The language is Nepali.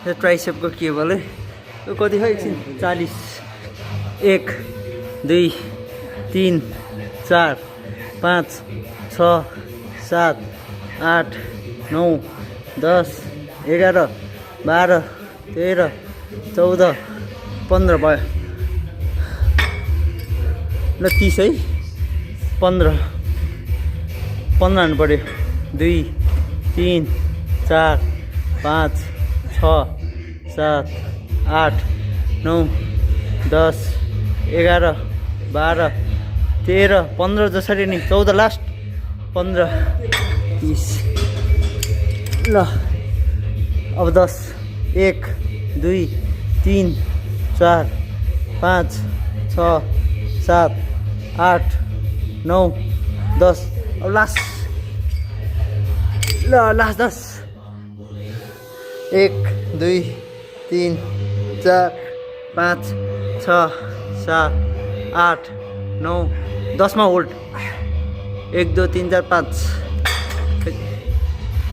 यो ट्राइसेपको केबल है यो कति खै एकछिन 40 1 2 3 4 5 6 7 8 9 10 11 12 13 14 15 भयो ल 30 है 15 हान्नु पऱ्यो 2 3 4 5 6 7 8 9 10 11 12 13 15 जसरी नि 14 लास्ट 15 30 ल अब 10 1 2 3 4 5 6 7 8 9 10 अब लास्ट ल लास्ट 10 1 2 3 4 5 6 7 8 9 10 मा होल्ड 1 2 3 4 5